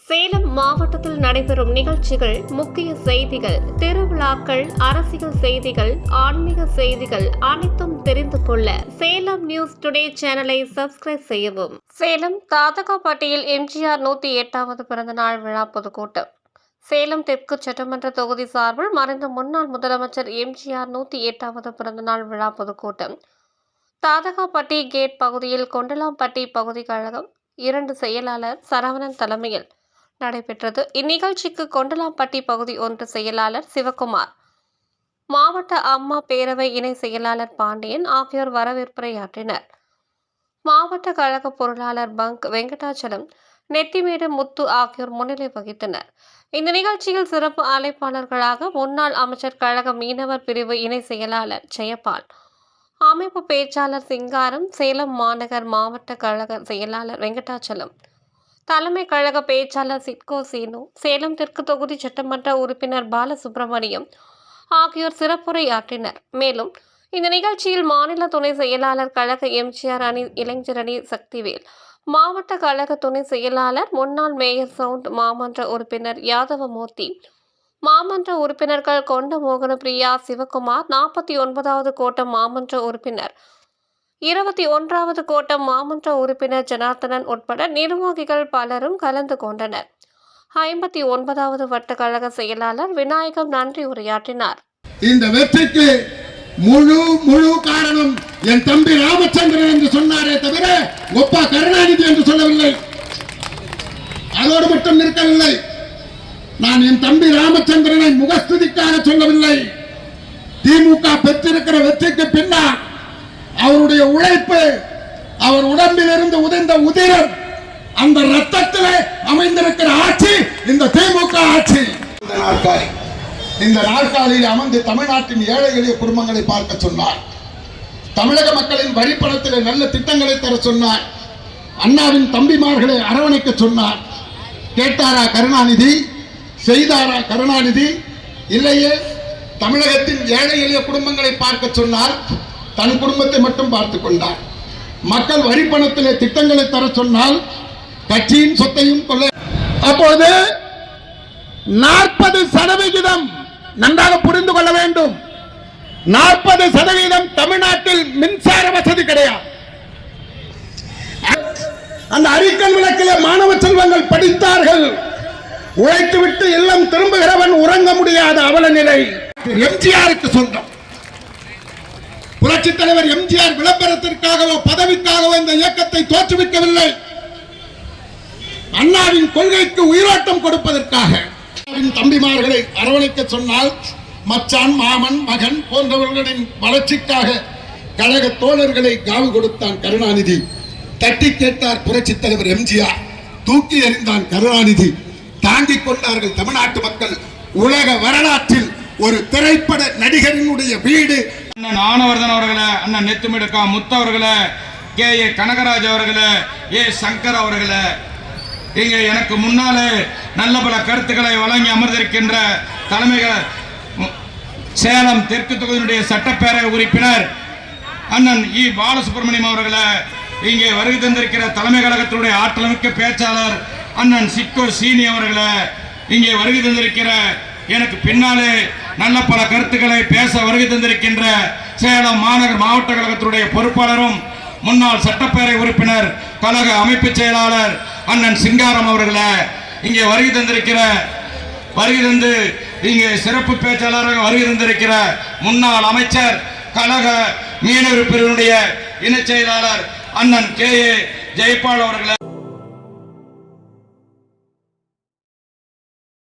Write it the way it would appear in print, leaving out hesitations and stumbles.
சேலம் மாவட்டத்தில் நடைபெறும் நிகழ்ச்சிகள், முக்கிய செய்திகள், திருவிழாக்கள், அரசியல் செய்திகள், ஆன்மீக செய்திகள் அனைத்தும் தெரிந்து கொள்ள சேலம் நியூஸ் டுடே சேனலை சப்ஸ்கிரைப் செய்யவும். சேலம் தாதகாப்பட்டியில் எம்ஜிஆர் 108வது பிறந்தநாள் விழா பொதுக்கூட்டம். சேலம் தெற்கு சட்டமன்ற தொகுதி சார்பில் மறைந்த முன்னாள் முதலமைச்சர் எம்ஜிஆர் 108வது பிறந்தநாள் விழா பொதுக்கூட்டம் தாதகாப்பட்டி கேட் பகுதியில் கொண்டலாம்பட்டி பகுதி கழகம் 2 செயலாளர் சரவணன் தலைமையில் நடைபெற்றது. இந்நிகழ்ச்சிக்கு கொண்டலாம்பட்டி பகுதி 1 செயலாளர் சிவகுமார், மாவட்ட அம்மா பேரவை இணை செயலாளர் பாண்டியன் ஆகியோர் வரவேற்புரையாற்றினர். மாவட்ட கழக பொருளாளர் பங்க் வெங்கடாச்சலம், நெத்திமேடு முத்து ஆகியோர் முன்னிலை வகித்தனர். இந்த நிகழ்ச்சியில் சிறப்பு அழைப்பாளர்களாக முன்னாள் அமைச்சர் கழக மீனவர் பிரிவு இணை செயலாளர் ஜெயபால், அமைப்பு பேச்சாளர் சிங்காரம், சேலம் மாநகர் மாவட்ட கழக செயலாளர் வெங்கடாச்சலம், தலைமை கழக பேச்சாளர் சிட்கோ சீனு, சேலம் தெற்கு தொகுதி சட்டமன்ற உறுப்பினர் பாலசுப்ரமணியம் ஆகியோர் சிறப்புரையாற்றினர். மேலும் இந்த நிகழ்ச்சியில் மாநில துணை செயலாளர் கழக எம்ஜிஆர் அணி இளைஞர் அணி சக்திவேல், மாவட்ட கழக துணை செயலாளர் முன்னாள் மேயர் சவுண்ட் மாமன்ற உறுப்பினர் யாதவமூர்த்தி, மாமன்ற உறுப்பினர்கள் கொண்ட மோகன பிரியா, சிவகுமார், 49வது கோட்ட மாமன்ற உறுப்பினர், 21வது கோட்ட மாமன்ற உறுப்பினர் ஜனார்த்தனன் உட்பட நிர்வாகிகள் பலரும் கலந்து கொண்டனர். 59வது வட்ட கழக செயலாளர் விநாயகம் நன்றி உரையாற்றினார். இந்த வெற்றிக்கு முழு காரணம் என் தம்பி ராமச்சந்திரன் என்று சொன்னாரே தவிர ஒப்பா கருணாநிதி என்று சொல்லவில்லை. அதோடு மட்டும் நிற்கவில்லை. நான் என் தம்பி ராமச்சந்திரனை முகஸ்துதிக்காக சொல்லவில்லை. திமுக பெற்றிருக்கிற வெற்றிக்கு பின்னால் அவருடைய உழைப்பு, அவர் உடம்பில் இருந்து உதிர்ந்த உதிரம், அந்த ரத்தத்திலே அமைந்திருக்கிற ஆட்சி இந்த திமுக ஆட்சி. இந்த நாற்காலியில் அமர்ந்து தமிழ்நாட்டின் ஏழை எளிய குடும்பங்களை பார்க்க சொன்னார். தமிழக மக்களின் வரிப்பணத்திலே நல்ல திட்டங்களை தர சொன்னார். அண்ணாவின் தம்பிமார்களை அரவணைக்க சொன்னார். கேட்டாரா கருணாநிதி? செய்தாரா கருணாநிதி? இல்லையே. தமிழகத்தின் ஏழை எளிய குடும்பங்களை பார்க்க சொன்னார். தன் குடும்பத்தை மட்டும் பார்த்துக் கொண்டார். மக்கள் வரிப்பணத்திலே திட்டங்களை தர சொன்னால் கட்சியின் சொத்தையும் கொள்ள. அப்பொழுது 40% நன்றாக புரிந்து கொள்ள வேண்டும். 40% தமிழ்நாட்டில் மின்சார வசதி கிடையாது. அந்த அரிக்கல் விளக்கிலே மாணவ செல்வங்கள் படித்தார்கள். உழைத்துவிட்டு இல்லம் திரும்புகிறவன் உறங்க முடியாத அவல நிலை எம்ஜிஆருக்கு சொந்தம். புரட்சித் தலைவர் எம்ஜிஆர் விளம்பரத்திற்காகவோ பதவிக்காகவோ இந்த இயக்கத்தை தோற்றுவிக்கவில்லை. அண்ணாவின் கொள்கைக்கு உயிரோட்டம் கொடுப்பதற்காக தம்பிமார்களை அரவணைக்க சொன்னால் மச்சான், மாமன், மகன் போன்றவர்களின் வளர்ச்சிக்காக கழக தோழர்களை காவு கொடுத்தான் கருணாநிதி. தட்டி கேட்டார் புரட்சித் தலைவர் எம்ஜிஆர். தூக்கி எறிந்தான் கருணாநிதி. தாங்கிக் கொண்டார்கள் தமிழ்நாட்டு மக்கள். உலக வரலாற்றில் ஒரு திரைப்பட நடிகரினுடைய வீடு அண்ணன் ஆனவர்தன் அவர்களே, அண்ணன் நெத்துமிடுக்கா முத்து அவர்களே, கே.ஏ. கனகராஜ் அவர்களே, ஏ. சங்கர் அவர்களே, இங்கே எனக்கு முன்னாலே நல்ல பல கருத்துக்களை வழங்கி அமர்ந்திருக்கின்ற தலைமைகள் சேலம் தெற்கு தொகுதியினுடைய சட்டப்பேரவை உறுப்பினர் அண்ணன் இ. பாலசுப்ரமணியம் அவர்களே, இங்கே வருகை தந்திருக்கிற தலைமை கழகத்தினுடைய ஆற்றல்மிக்க பேச்சாளர் அண்ணன் சிட்கோ சீனி அவர்களே, இங்கே வருகை தந்திருக்கிற எனக்கு பின்னாலே நல்ல பல கருத்துக்களை பேச வருகை தந்திருக்கின்ற சேலம் மாநகர் மாவட்ட கழகத்தினுடைய பொறுப்பாளரும் முன்னாள் சட்டப்பேரவை உறுப்பினர் கழக அமைப்பு செயலாளர் அண்ணன் சிங்காரம் அவர்களே, இங்கே வருகை தந்து இங்கே சிறப்பு பேச்சாளராக வருகை தந்திருக்கிற முன்னாள் அமைச்சர் கழக மீனவர் பிரிவினுடைய இணை செயலாளர் அண்ணன் கே.ஏ. ஜெயபால் அவர்களே,